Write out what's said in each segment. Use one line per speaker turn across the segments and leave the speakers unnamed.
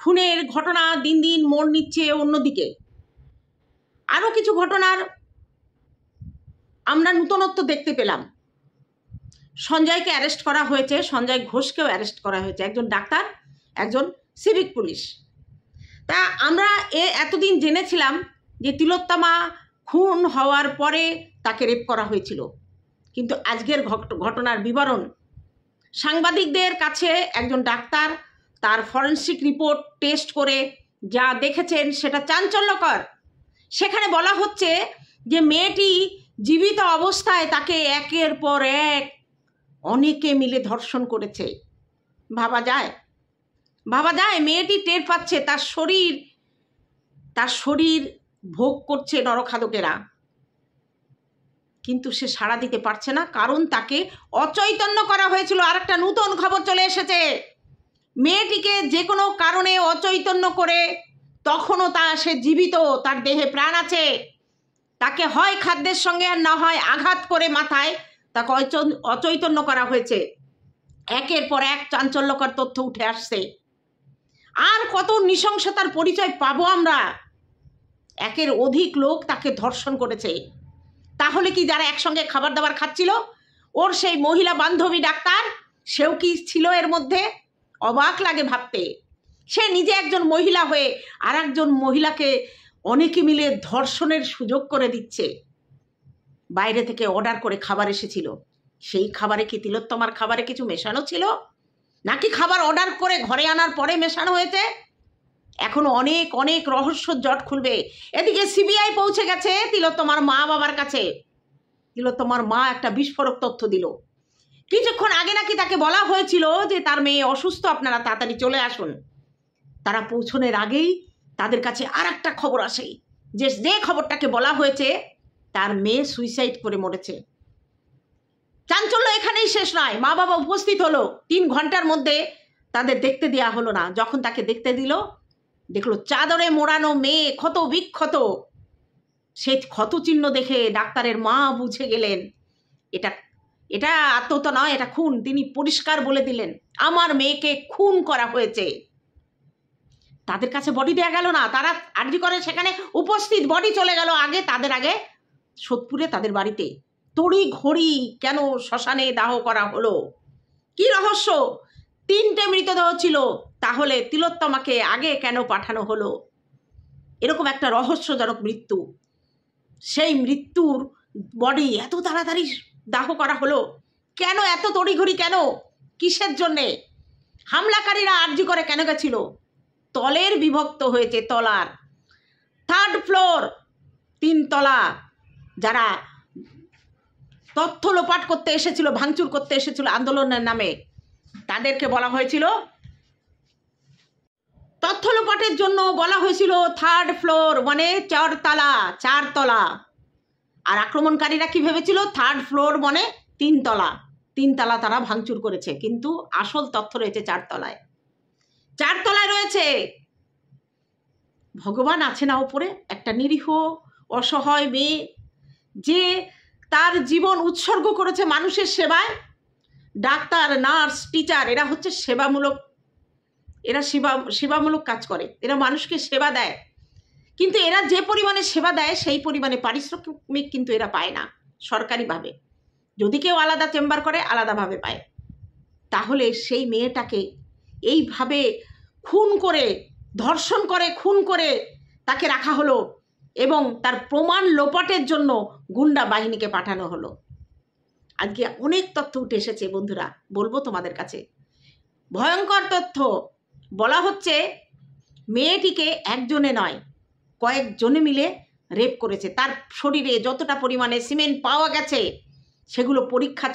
খুনের ঘটনা দিন দিন মোড় নিচ্ছে অন্যদিকে। আরও কিছু ঘটনার আমরা নূতনত্ব দেখতে পেলাম। সঞ্জয়কে অ্যারেস্ট করা হয়েছে, সঞ্জয় ঘোষকেও অ্যারেস্ট করা হয়েছে, একজন ডাক্তার, একজন সিভিক পুলিশ। তা আমরা এতদিন জেনেছিলাম যে তিলোত্তমা খুন হওয়ার পরে তাকে রেপ করা হয়েছিল, কিন্তু আজকের ঘটনার বিবরণ সাংবাদিকদের কাছে একজন ডাক্তার তার ফরেনসিক রিপোর্ট টেস্ট করে যা দেখেছেন সেটা চাঞ্চল্যকর। সেখানে বলা হচ্ছে যে মেয়েটি জীবিত অবস্থায় তাকে একের পর এক অনেকে মিলে ধর্ষণ করেছে। ভাবা যায়? মেয়েটি টের পাচ্ছে তার শরীর ভোগ করছে নরখাদকেরা, কিন্তু সে সাড়া দিতে পারছে না, কারণ তাকে অচৈতন্য করা হয়েছিল। আর একটা নূতন খবর চলে এসেছে, মেয়েটিকে যে কোনো কারণে অচৈতন্য করে, তখনও সে জীবিত, তার দেহে প্রাণ আছে, তাকে হয় খাদ্যের সঙ্গে আর না হয় আঘাত করে মাথায় তাকে অচৈতন্য করা হয়েছে। একের পর এক চাঞ্চল্যকর তথ্য উঠে আসছে। আর কত নৃশংসতার পরিচয় পাবো আমরা? একের অধিক লোক তাকে ধর্ষণ করেছে। তাহলে কি যারা একসঙ্গে খাবার দাবার খাচ্ছিল, ওর সেই মহিলা বান্ধবী ডাক্তার, সেও কি ছিল এর মধ্যে? অবাক লাগে ভাবতে। সে নিজে একজন মহিলা হয়ে আর একজন মহিলাকে অনেকে মিলে ধর্ষণের সুযোগ করে দিচ্ছে। বাইরে থেকে অর্ডার করে খাবার এসেছিল, সেই খাবারে কি তিলোত্তমার খাবারে কিছু মেশানো ছিল, নাকি খাবার অর্ডার করে ঘরে আনার পরে মেশানো হয়েছে? এখনো অনেক অনেক রহস্য জট খুলবে। এদিকে সিবিআই পৌঁছে গেছে তিলোত্তমার মা বাবার কাছে। তিলোত্তমার মা একটা বিস্ফোরক তথ্য দিল। কিছুক্ষণ আগে নাকি তাকে বলা হয়েছিল যে তার মেয়ে অসুস্থ, আপনারা তাড়াতাড়ি চলে আসুন। তারা পৌঁছনের আগেই তাদের কাছে আর একটা খবর আসে, যে খবরটাকে বলা হয়েছে তার মেয়ে সুইসাইড করে মরেছে। চাঞ্চল্য এখানেই শেষ নয়, মা বাবা উপস্থিত হলো, 3 ঘন্টার মধ্যে তাদের দেখতে দেওয়া হলো না। যখন তাকে দেখতে দিল, দেখলো চাদরে মোড়ানো মেয়ে, ক্ষত বিক্ষত। সেই ক্ষত চিহ্ন দেখে ডাক্তারের মা বুঝে গেলেন এটা আত্মহত্যা নয়, এটা খুন। তিনি পরিষ্কার বলে দিলেন, আমার মেয়েকে খুন করা হয়েছে। তাদের কাছে বডি দেওয়া গেল না, তারা আরজি করে সেখানে উপস্থিত, বডি চলে গেল তাদের আগে সোদপুরে তাদের বাড়িতে। তড়ি ঘড়ি কেন শ্মশানে দাহ করা হলো? কি রহস্য? 3টে মৃতদেহ ছিল, তাহলে তিলোত্তমাকে আগে কেন পাঠানো হলো? এরকম একটা রহস্যজনক মৃত্যু, সেই মৃত্যুর বডি এত তাড়াতাড়ি দাহ করা হলো কেন? এত তড়িঘড়ি কেন? কিসের জন্যে? হামলাকারীরা আরজি করে কেন গেছিল? তলের বিভক্ত হয়েছে, তলার 3rd ফ্লোর, 3 তলা। যারা তথ্য লোপাট করতে এসেছিল, ভাঙচুর করতে এসেছিল আন্দোলনের নামে, তাদেরকে বলা হয়েছিল, তথ্য লোপাটের জন্য বলা হয়েছিল 3rd ফ্লোর, মানে 4 তলা। আর আক্রমণকারীরা কি ভেবেছিল 3rd ফ্লোর মানে 3 তলা। 3 তলা তারা ভাঙচুর করেছে, কিন্তু আসল তথ্য রয়েছে 4 তলায়। 4 তলায় রয়েছে। ভগবান আছে না ওপরে? একটা নিরীহ অসহায় মেয়ে যে তার জীবন উৎসর্গ করেছে মানুষের সেবায়। ডাক্তার, নার্স, টিচার, এরা হচ্ছে সেবামূলক, এরা সেবামূলক কাজ করে, এরা মানুষকে সেবা দেয়। কিন্তু এরা যে পরিমাণে সেবা দেয় সেই পরিমাণে পারিশ্রমিক কিন্তু এরা পায় না সরকারিভাবে। যদি কেউ আলাদা চেম্বার করে আলাদাভাবে পায়। তাহলে সেই মেয়েটাকে এইভাবে খুন করে, ধর্ষণ করে, খুন করে তাকে রাখা হলো এবং তার প্রমাণ লোপাটের জন্য গুন্ডা বাহিনীকে পাঠানো হলো। আজকে অনেক তথ্য উঠে এসেছে বন্ধুরা, বলবো তোমাদের কাছে। ভয়ঙ্কর তথ্য। বলা হচ্ছে মেয়েটিকে একজনে নয়, কয়েকজনে মিলে রেপ করেছে। তার শরীরে যতটা পরিমাণে সিমেন্ট পাওয়া গেছে সেগুলো পরীক্ষা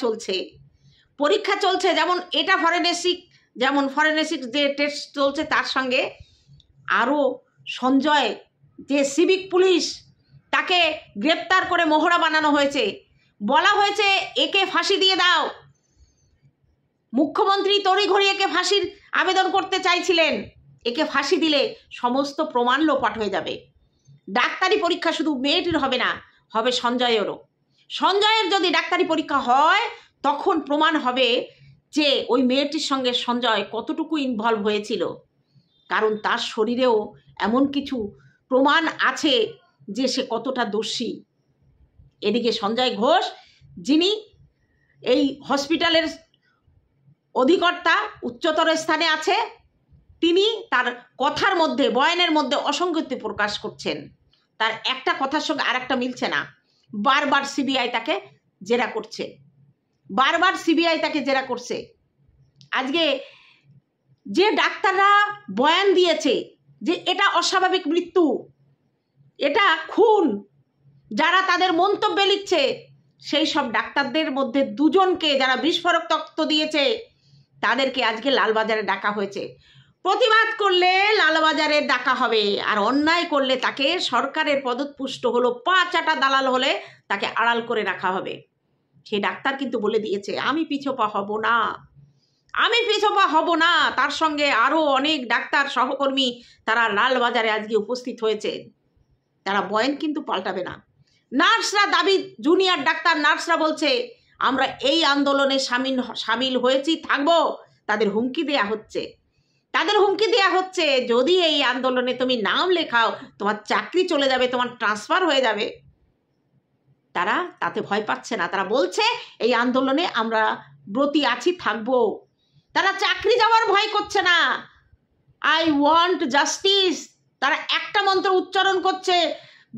চলছে। যেমন এটা ফরেনসিক যে টেস্ট চলছে, তার সঙ্গে আরও সঞ্জয় যে সিভিক পুলিশ, তাকে গ্রেপ্তার করে মহড়া বানানো হয়েছে। বলা হয়েছে একে ফাঁসি দিয়ে দাও। মুখ্যমন্ত্রী তড়িঘড়ি একে ফাঁসির আবেদন করতে চাইছিলেন। একে ফাঁসি দিলে সমস্ত প্রমাণ লোপাট হয়ে যাবে। ডাক্তারি পরীক্ষা শুধু মেয়েটির হবে না, হবে সঞ্জয়েরও। সঞ্জয়ের যদি ডাক্তারি পরীক্ষা হয়, তখন প্রমাণ হবে যে ওই মেয়েটির সঙ্গে সঞ্জয় কতটুকু ইনভলভ হয়েছিল। কারণ তার শরীরেও এমন কিছু প্রমাণ আছে যে সে কতটা দোষী। এদিকে সঞ্জয় ঘোষ, যিনি এই হসপিটালের অধিকর্তা, উচ্চতর স্থানে আছে, তিনি তার কথার মধ্যে, বয়ানের মধ্যে অসঙ্গতি প্রকাশ করছেন। তার একটা কথার সঙ্গে আর একটা মিলছে না। বারবার সিবিআই তাকে জেরা করছে, বারবার সিবিআই তাকে জেরা করছে। আজকে যে ডাক্তাররা বয়ান দিয়েছে যে এটা অস্বাভাবিক মৃত্যু, এটা খুন, যারা তাদের মন্তব্যে লিখছে, সেই সব ডাক্তারদের মধ্যে দুজনকে, যারা বিস্ফোরক তত্ত্ব দিয়েছে, তাদেরকে আজকে লালবাজারে ডাকা হয়েছে। প্রতিবাদ করলে লালবাজারে ডাকা হবে, আর অন্যায় করলে তাকে সরকারের পদপুষ্ট হলো, পা চাটা দালাল হলে তাকে আড়াল করে রাখা হবে। সেই ডাক্তার কিন্তু বলে দিয়েছে, আমি পিছপা হব না, আমি পিছপা হব না। তার সঙ্গে আরও অনেক ডাক্তার সহকর্মী তারা লালবাজারে আজকে উপস্থিত হয়েছে। তারা বয়ান কিন্তু পাল্টাবে না। নার্সরা দাবি, জুনিয়র ডাক্তার নার্সরা বলছে, আমরা এই আন্দোলনে সামিল হয়েছি, থাকবো। তাদের হুমকি দেয়া হচ্ছে, তাদের হুমকি দেয়া হচ্ছে, যদি এই আন্দোলনে তুমি নাম লেখাও, তোমার চাকরি চলে যাবে, তোমার ট্রান্সফার হয়ে যাবে। তারা তাতে ভয় পাচ্ছে না। তারা বলছে, এই আন্দোলনে আমরা ব্রতী আছি, থাকবো। তারা চাকরি যাওয়ার ভয় করছে না। I want justice. তারা একটা মন্ত্র উচ্চারণ করছে,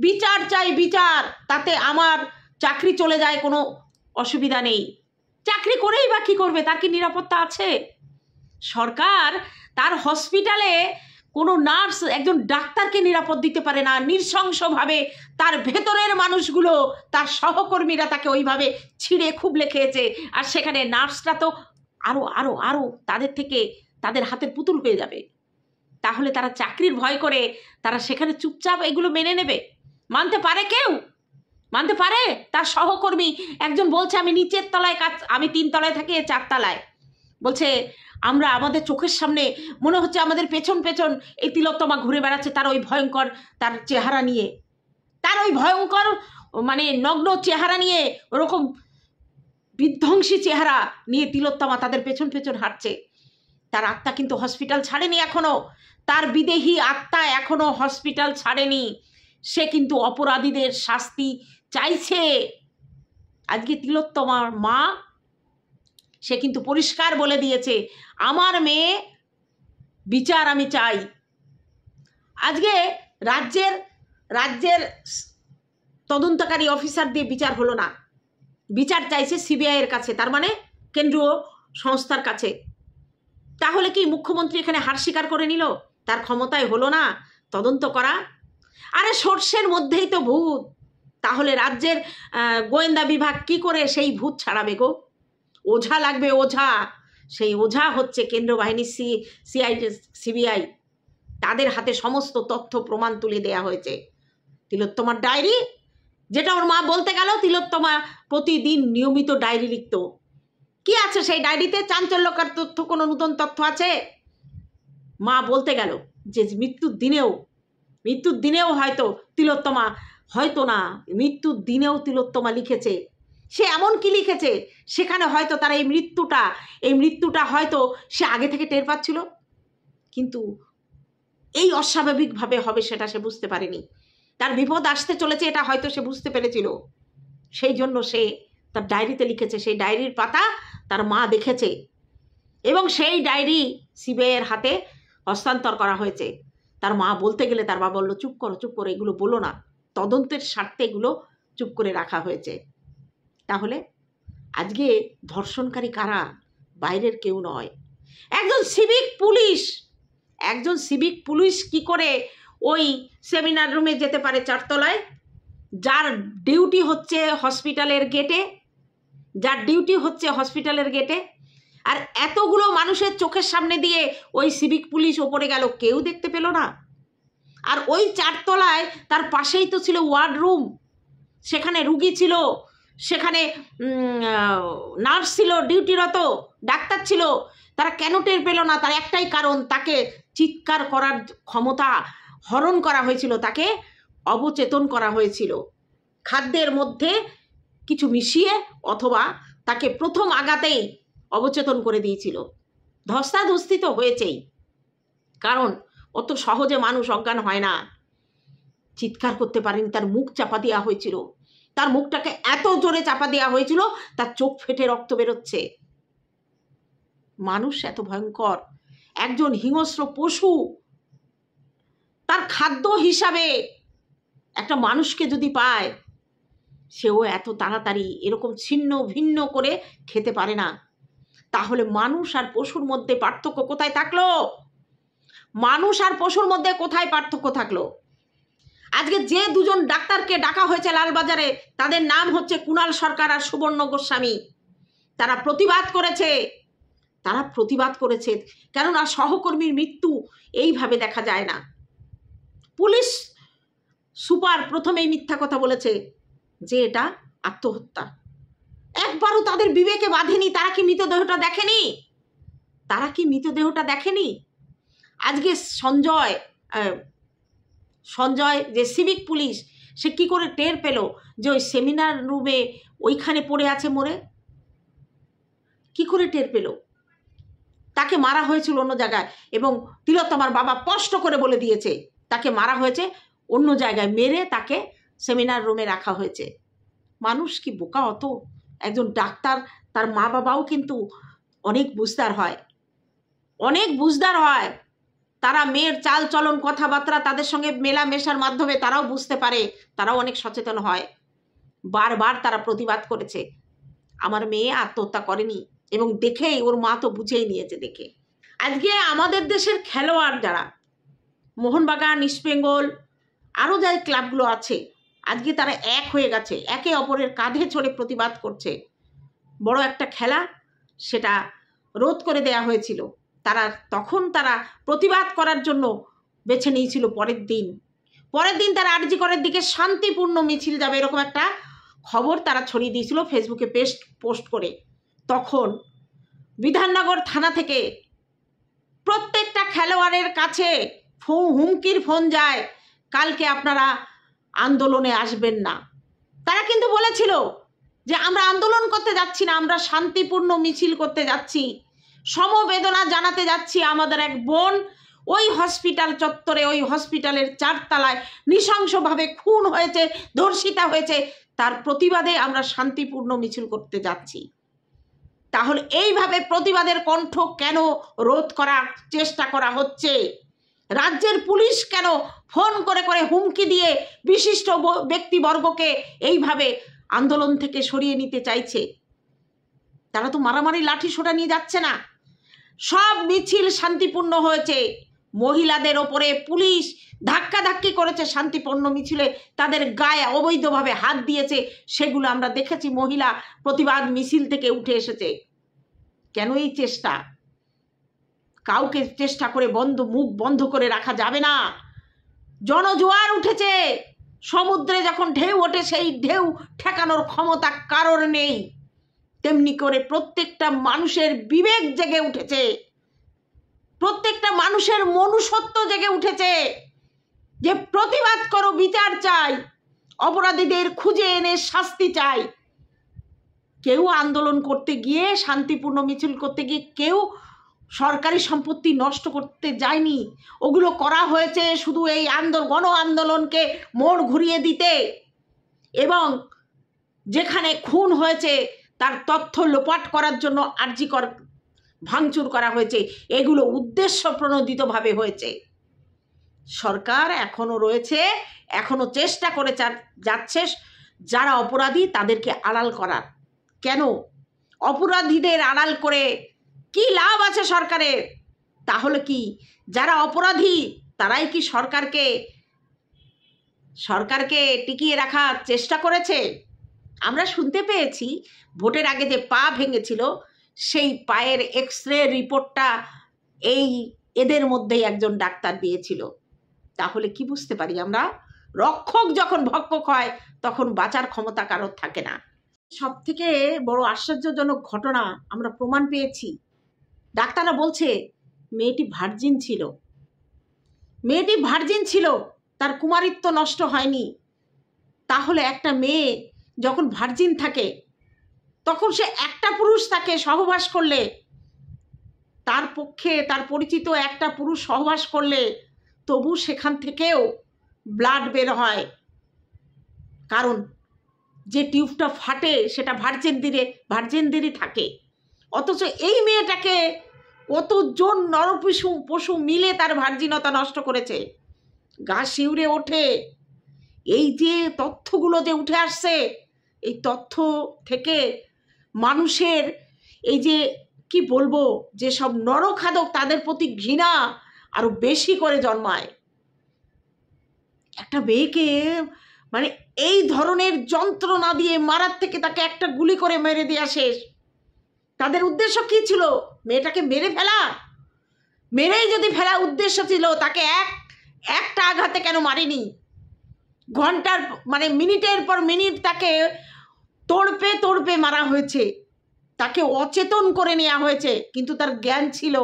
বিচার চাই, বিচার। তাতে আমার চাকরি চলে যায়, কোনো অসুবিধা নেই। চাকরি করেই বা কী করবে? তার কি নিরাপত্তা আছে? সরকার তার হসপিটালে কোনো নার্স, একজন ডাক্তারকে নিরাপদ দিতে পারে না। নৃশংসভাবে তার ভেতরের মানুষগুলো, তার সহকর্মীরা তাকে ওইভাবে ছিঁড়ে খুবলে খেয়েছে। আর সেখানে নার্সরা তো আরও আরও আরও তাদের থেকে, তাদের হাতের পুতুল হয়ে যাবে। তাহলে তারা চাকরির ভয় করে তারা সেখানে চুপচাপ এগুলো মেনে নেবে? মানতে পারে কেউ? মানতে পারে? তার সহকর্মী একজন বলছে, আমি নিচের তলায় কাজ, আমি 3 তলায় থাকি, 4 তলায়। বলছে, আমরা আমাদের চোখের সামনে মনে হচ্ছে আমাদের পেছন পেছন এই তিলোত্তমা ঘুরে বেড়াচ্ছে, তার ওই ভয়ঙ্কর তার চেহারা নিয়ে, তার ওই ভয়ঙ্কর মানে নগ্ন চেহারা নিয়ে, ওরকম বিধ্বংসী চেহারা নিয়ে তিলোত্তমা তাদের পেছন পেছন হাঁটছে। তার আত্মা কিন্তু হসপিটাল ছাড়েনি এখনো, তার বিদেহী আত্মা এখনো হসপিটাল ছাড়েনি। সে কিন্তু অপরাধীদের শাস্তি চাইছে। আজকে তিলোত্তমার মা, সে কিন্তু পরিষ্কার বলে দিয়েছে, আমার মেয়ে বিচার আমি চাই। আজকে রাজ্যের তদন্তকারী অফিসার দিয়ে বিচার হলো না, বিচার চাইছে সিবিআইয়ের কাছে, তার মানে কেন্দ্রীয় সংস্থার কাছে। তাহলে কি মুখ্যমন্ত্রী এখানে হার স্বীকার করে নিল? তার ক্ষমতায় হলো না তদন্ত করা? আরে সর্ষের মধ্যেই তো ভূত, তাহলে রাজ্যের গোয়েন্দা বিভাগ কি করে সেই ভূত ছাড়াবে গো? ওঝা লাগবে, ওঝা। সেই ওঝা হচ্ছে কেন্দ্র বাহিনী, সিবিআই। তাদের হাতে সমস্ত তথ্য প্রমাণ তুলে দেয়া হয়েছে। তিলোত্তমার ডায়েরি, যেটা ওর মা বলতে গেল, তিলোত্তমা প্রতিদিন নিয়মিত ডায়েরি লিখত। কি আছে সেই ডায়েরিতে? চাঞ্চল্যকর তথ্য, কোনো নতুন তথ্য আছে? মা বলতে গেল যে মৃত্যুর দিনেও হয়তো তিলোত্তমা, হয়তো না, মৃত্যুর দিনেও তিলোত্তমা লিখেছে। সে এমন কি লিখেছে, সেখানে হয়তো তার এই মৃত্যুটা হয়তো সে আগে থেকে টের পাচ্ছিল, কিন্তু এই অস্বাভাবিকভাবে হবে সেটা সে বুঝতে পারেনি। তার বিপদ আসতে চলেছে এটা হয়তো সে বুঝতে পেরেছিল, সেই জন্য সে তার ডায়েরিতে লিখেছে। সেই ডায়েরির পাতা তার মা দেখেছে এবং সেই ডায়েরি সিবিআইয়ের হাতে হস্তান্তর করা হয়েছে। তার মা বলতে গেলে তার বাবা বললো, চুপ করো, এগুলো বলো না, তদন্তের স্বার্থে এগুলো চুপ করে রাখা হয়েছে। তাহলে আজকে ধর্ষণকারী কারা? বাইরের কেউ নয়, একজন সিভিক পুলিশ কি করে ওই সেমিনার রুমে যেতে পারে 4 তলায়? যার ডিউটি হচ্ছে হসপিটালের গেটে, আর এতগুলো মানুষের চোখের সামনে দিয়ে ওই সিভিক পুলিশ ওপরে গেল, কেউ দেখতে পেল না। আর ওই 4 তলায় তার পাশেই তো ছিল ওয়ার্ড রুম, সেখানে রুগী ছিল, সেখানে নার্স ছিল, ডিউটিরত ডাক্তার ছিল। তারা কেন টের পেল না? তার একটাই কারণ, তাকে চিৎকার করার ক্ষমতা হরণ করা হয়েছিল, তাকে অবচেতন করা হয়েছিল, খাদ্যের মধ্যে কিছু মিশিয়ে, অথবা তাকে প্রথম আঘাতেই অবচেতন করে দিয়েছিল। ধস্তাধস্তি তো হয়েছেই, কারণ অত সহজে মানুষ অজ্ঞান হয় না। চিৎকার করতে পারেনি, তার মুখ চাপা দেওয়া হয়েছিল, তার মুখটাকে এত জোরে চাপা দেওয়া হয়েছিল তার চোখ ফেটে রক্ত বেরোচ্ছে। মানুষ এত ভয়ঙ্কর, একজন হিংস্র পশু তার খাদ্য হিসাবে একটা মানুষকে যদি পায়, সেও এত তাড়াতাড়ি এরকম ছিন্ন ভিন্ন করে খেতে পারে না। তাহলে মানুষ আর পশুর মধ্যে পার্থক্য কোথায় থাকলো? মানুষ আর পশুর মধ্যে কোথায় পার্থক্য থাকলো? আজকে যে দুজন ডাক্তারকে ডাকা হয়েছে লালবাজারে, তাদের নাম হচ্ছে কুণাল সরকার আর সুবর্ণ গোস্বামী। তারা প্রতিবাদ করেছে, কেননা সহকর্মীর মৃত্যু এইভাবে দেখা যায় না। পুলিশ সুপার প্রথমেই মিথ্যা কথা বলেছে যে এটা আত্মহত্যা। একবারও তাদের বিবেকে বাঁধেনি। তারা কি মৃতদেহটা দেখেনি? আজকে সঞ্জয় যে সিভিক পুলিশ, সে কি করে টের পেল যে ওই সেমিনার রুমে ওইখানে পড়ে আছে মরে? কি করে টের পেল? তাকে মারা হয়েছিল অন্য জায়গায়, এবং তিলোত্তমার বাবা স্পষ্ট করে বলে দিয়েছে তাকে মারা হয়েছে অন্য জায়গায়, মেরে তাকে সেমিনার রুমে রাখা হয়েছে। মানুষ কি বোকা অত? একজন ডাক্তার, তার মা বাবাও কিন্তু অনেক বুঝদার হয়। তারা মেয়ের চাল চলন কথাবার্তা তাদের সঙ্গে মেলামেশার মাধ্যমে তারাও বুঝতে পারে, তারাও অনেক সচেতন হয়। বারবার তারা প্রতিবাদ করেছে, আমার মেয়ে আত্মহত্যা করেনি, এবং দেখেই ওর মা তো বুঝেই নিয়েছে দেখে। আজকে আমাদের দেশের খেলোয়াড় যারা, মোহনবাগান, ইস্টবেঙ্গল, আরও যা ক্লাবগুলো আছে, আজকে তারা এক হয়ে গেছে, একে অপরের কাঁধে চড়ে প্রতিবাদ করছে। বড় একটা খেলা, সেটা রোধ করে দেয়া হয়েছিল। তখন তারা প্রতিবাদ করার জন্য বেছে নিয়েছিল পরের দিন তারা আরজি করের দিকে শান্তিপূর্ণ মিছিল যাবে, এরকম একটা খবর তারা ছড়িয়ে দিয়েছিল ফেসবুকে পোস্ট করে। তখন বিধাননগর থানা থেকে প্রত্যেকটা খেলোয়াড়ের কাছে হুমকির ফোন যায়, কালকে আপনারা আন্দোলনে আসবেন না। তারা কিন্তু বলেছিল যে আমরা আন্দোলন করতে যাচ্ছি না, আমরা শান্তিপূর্ণ মিছিল করতে যাচ্ছি, সমবেদনা জানাতে যাচ্ছি। আমাদের এক বোন ওই হসপিটাল চত্বরে, ওই হসপিটালের 4 তলায় নৃশংসভাবে খুন হয়েছে, ধর্ষিতা হয়েছে, তার প্রতিবাদে আমরা শান্তিপূর্ণ মিছিল করতে যাচ্ছি। তাহলে এইভাবে প্রতিবাদের কণ্ঠ কেন রোধ করার চেষ্টা করা হচ্ছে? রাজ্যের পুলিশ কেন ফোন করে করে হুমকি দিয়ে বিশিষ্ট ব্যক্তিবর্গকে এইভাবে আন্দোলন থেকে সরিয়ে নিতে চাইছে? তারা তো মারামারি লাঠি সোটা নিয়ে যাচ্ছে না। সব মিছিল শান্তিপূর্ণ হয়েছে। মহিলাদের ওপরে পুলিশ ধাক্কাধাক্কি করেছে শান্তিপূর্ণ মিছিলে, তাদের গায়ে অবৈধভাবে হাত দিয়েছে, সেগুলো আমরা দেখেছি। মহিলা প্রতিবাদ মিছিল থেকে উঠে এসেছে। কেন এই চেষ্টা? কাউকে চেষ্টা করে মুখ বন্ধ করে রাখা যাবে না। জনজোয়ার উঠেছে, সমুদ্রে যখন ঢেউ ওঠে সেই ঢেউ ঠেকানোর ক্ষমতা কারোর নেই। তেমনি করে প্রত্যেকটা মানুষের বিবেক জেগে উঠেছে, প্রত্যেকটা মানুষের মনুষ্যত্ব জেগে উঠেছে যে প্রতিবাদ করো, বিচার চাই, অপরাধীদের খুঁজে এনে শাস্তি চাই। কেউ আন্দোলন করতে গিয়ে, শান্তিপূর্ণ মিছিল করতে গিয়ে কেউ সরকারি সম্পত্তি নষ্ট করতে যায়নি। ওগুলো করা হয়েছে শুধু এই গণ আন্দোলনকে মোড় ঘুরিয়ে দিতে, এবং যেখানে খুন হয়েছে তার তথ্য লোপাট করার জন্য আরজি কর ভাঙচুর করা হয়েছে। এগুলো উদ্দেশ্য প্রণোদিতভাবে হয়েছে। সরকার এখনো রয়েছে, এখনো চেষ্টা করে যাচ্ছে যারা অপরাধী তাদেরকে আড়াল করার। কেন? অপরাধীদের আড়াল করে কি লাভ আছে সরকারের? তাহলে কি যারা অপরাধী তারাই কি সরকারকে টিকিয়ে রাখার চেষ্টা করেছে? আমরা শুনতে পেয়েছি ভোটের আগে যে পা ভেঙেছিল, সেই পায়ের এক্সরে রিপোর্টটা এদের মধ্যেই একজন ডাক্তার দিয়েছিল। তাহলে কি বুঝতে পারি আমরা? রক্ষক যখন ভক্ষক হয় তখন বাঁচার ক্ষমতা কারোর থাকে না। সব থেকে বড় আশ্চর্যজনক ঘটনা আমরা প্রমাণ পেয়েছি। ডাক্তাররা বলছে মেয়েটি ভার্জিন ছিল, তার কুমারিত্ব নষ্ট হয়নি। তাহলে একটা মেয়ে যখন ভার্জিন থাকে, তখন সে একটা পুরুষ তাকে সহবাস করলে, তার পক্ষে তার পরিচিত একটা পুরুষ সহবাস করলে তবু সেখান থেকেও ব্লাড বের হয়, কারণ যে টিউবটা ফাটে সেটা ভার্জেনদেরই থাকে। অথচ এই মেয়েটাকে কতজন পশু মিলে তার ভার্জিনতা নষ্ট করেছে। গা শিউরে ওঠে এই যে তথ্যগুলো যে উঠে আসছে, এই তথ্য থেকে মানুষের এই যে কি বলবো, যে সব নরখাদক তাদের প্রতি ঘৃণা আরো বেশি করে জন্মায়। একটা মেয়েকে মানে এই ধরনের যন্ত্রণা দিয়ে মারার থেকে তাকে একটা গুলি করে মেরে দেওয়া শেষ। তাদের উদ্দেশ্য কি ছিল? মেয়েটাকে মেরে ফেলা। মেরেই যদি ফেলা উদ্দেশ্য ছিল, তাকে একটা আঘাতে কেন মারেনি? ঘন্টার মানে মিনিটের পর মিনিট তাকে তড়পে মারা হয়েছে, তাকে অচেতন করে নেওয়া হয়েছে, কিন্তু তার জ্ঞান ছিল।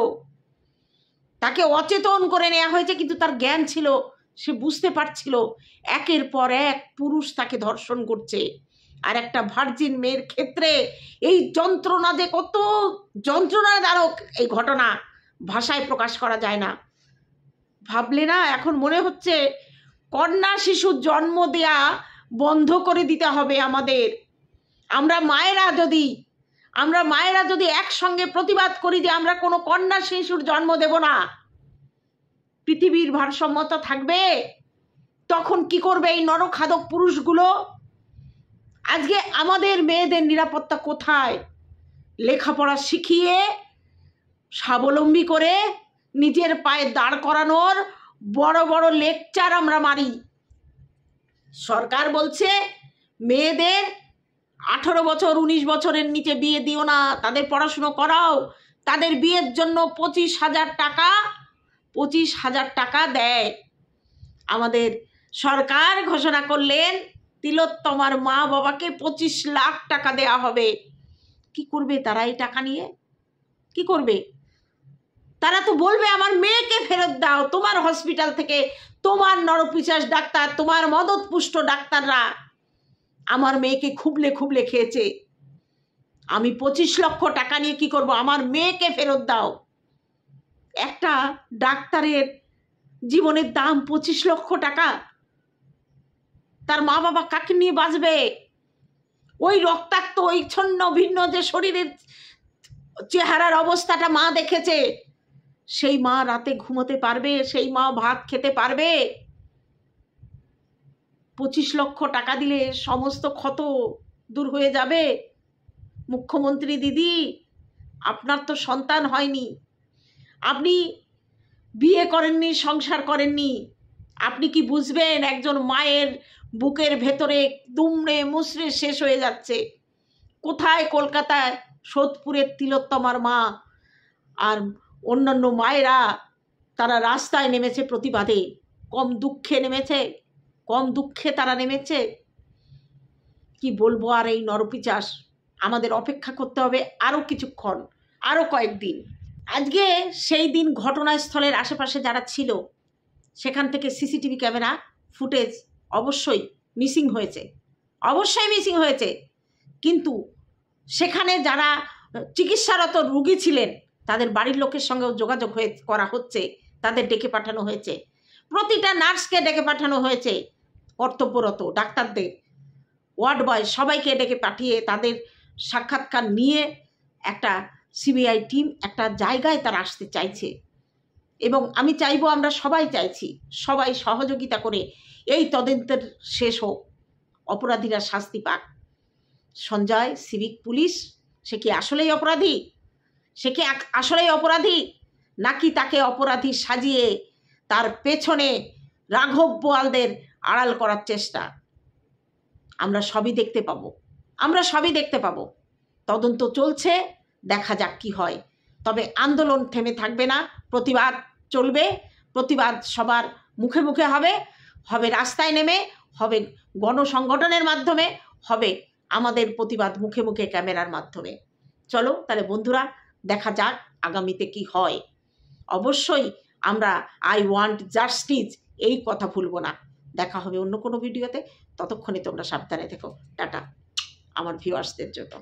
তাকে অচেতন করে নেওয়া হয়েছে, কিন্তু তার জ্ঞান ছিল। সে বুঝতে পারছিল একের পর এক পুরুষ তাকে ধর্ষণ করছে। আর একটা ভার্জিন মেয়ের ক্ষেত্রে এই যন্ত্রণা যে কত যন্ত্রণাদায়ক, এই ঘটনা ভাষায় প্রকাশ করা যায় না। ভাবলে না এখন মনে হচ্ছে কন্যা শিশুর জন্ম দেয়া বন্ধ করে দিতে হবে আমাদের। আমরা মায়েরা যদি একসঙ্গে প্রতিবাদ করি যে আমরা কোনো কন্যা শিশুর জন্ম দেব না, পৃথিবীর ভারসাম্যতা থাকবে। তখন কি করবে এই নরখাদক পুরুষগুলো? আজকে আমাদের মেয়েদের নিরাপত্তা কোথায়? লেখাপড়া শিখিয়ে স্বাবলম্বী করে নিজের পায়ে দাঁড় করানোর বড় বড় লেকচার আমরা মারি। সরকার বলছে মেয়েদের 18 বছর 19 বছরের নিচে বিয়ে দিও না, তাদের পড়াশুনো করাও। তাদের বিয়ের জন্য 25,000 টাকা দেয়। আমাদের সরকার ঘোষণা করলেন তিলোত্তমার মা বাবাকে 25 লাখ টাকা দেয়া হবে। কি করবে তারা এই টাকা নিয়ে? কি করবে তারা? তো বলবে আমার মেয়েকে ফেরত দাও। তোমার হসপিটাল থেকে তোমার নরপিশাচ ডাক্তার, তোমার মদতপুষ্ট ডাক্তাররা আমার মেয়েকে খুবলে খেয়েছে। আমি 25 লক্ষ টাকা নিয়ে কি করব? আমার মেয়েকে ফেরত দাও। একটা ডাক্তারের জীবনের দাম 25 লক্ষ টাকা। তার মা বাবা কাকে নিয়ে বাঁচবে? ওই রক্তাক্ত, ওই ছন্ন ভিন্ন যে শরীরের চেহারার অবস্থাটা মা দেখেছে, সেই মা রাতে ঘুমোতে পারবে? সেই মা ভাত খেতে পারবে? 25 লক্ষ টাকা দিলে সমস্ত ক্ষত দূর হয়ে যাবে? মুখ্যমন্ত্রী দিদি, আপনার তো সন্তান হয়নি, আপনি বিয়ে করেননি, সংসার করেননি, আপনি কি বুঝবেন একজন মায়ের বুকের ভেতরে দুমড়ে মুচড়ে শেষ হয়ে যাচ্ছে? কোথায় কলকাতায় সোদপুরের তিলোত্তমার মা আর অন্যান্য মায়েরা তারা রাস্তায় নেমেছে প্রতিবাদে? কম দুঃখে তারা নেমেছে? কি বলবো আর এই নরপিশাচ। আমাদের অপেক্ষা করতে হবে আরও কিছুক্ষণ, আরও কয়েকদিন। আজকে সেই দিন ঘটনাস্থলের আশেপাশে যারা ছিল সেখান থেকে সিসিটিভি ক্যামেরা ফুটেজ অবশ্যই মিসিং হয়েছে, কিন্তু সেখানে যারা চিকিৎসারত রোগী ছিলেন তাদের বাড়ির লোকের সঙ্গেও যোগাযোগ করা হচ্ছে, তাদের ডেকে পাঠানো হয়েছে। প্রতিটা নার্সকে ডেকে পাঠানো হয়েছে, কর্তব্যরত ডাক্তারদের, ওয়ার্ড বয় সবাইকে ডেকে পাঠিয়ে তাদের সাক্ষাৎকার নিয়ে একটা সিবিআই টিম একটা জায়গায় তারা আসতে চাইছে। এবং আমি চাইবো, আমরা সবাই চাইছি, সবাই সহযোগিতা করে এই তদন্তের শেষ হোক, অপরাধীরা শাস্তি পাক। সঞ্জয় সিভিক পুলিশ, সে কি আসলেই অপরাধী? নাকি তাকে অপরাধী সাজিয়ে তার পেছনে রাঘব বোয়ালদের আড়াল করার চেষ্টা? আমরা সবই দেখতে পাবো। তদন্ত চলছে, দেখা যাক কি হয়। তবে আন্দোলন থেমে থাকবে না, প্রতিবাদ চলবে। প্রতিবাদ সবার মুখে মুখে হবে রাস্তায় নেমে, হবে গণসংগঠনের মাধ্যমে, হবে আমাদের প্রতিবাদ মুখে মুখে ক্যামেরার মাধ্যমে। চলো তাহলে বন্ধুরা, দেখা যাক আগামীতে কি হয়। অবশ্যই আমরা আই ওয়ান্ট জাস্টিস এই কথা ভুলবো না। দেখা হবে অন্য কোনো ভিডিওতে। ততক্ষণে তোমরা সাবধানে থেকো। টাটা আমার ভিউয়ার্সদের জন্য।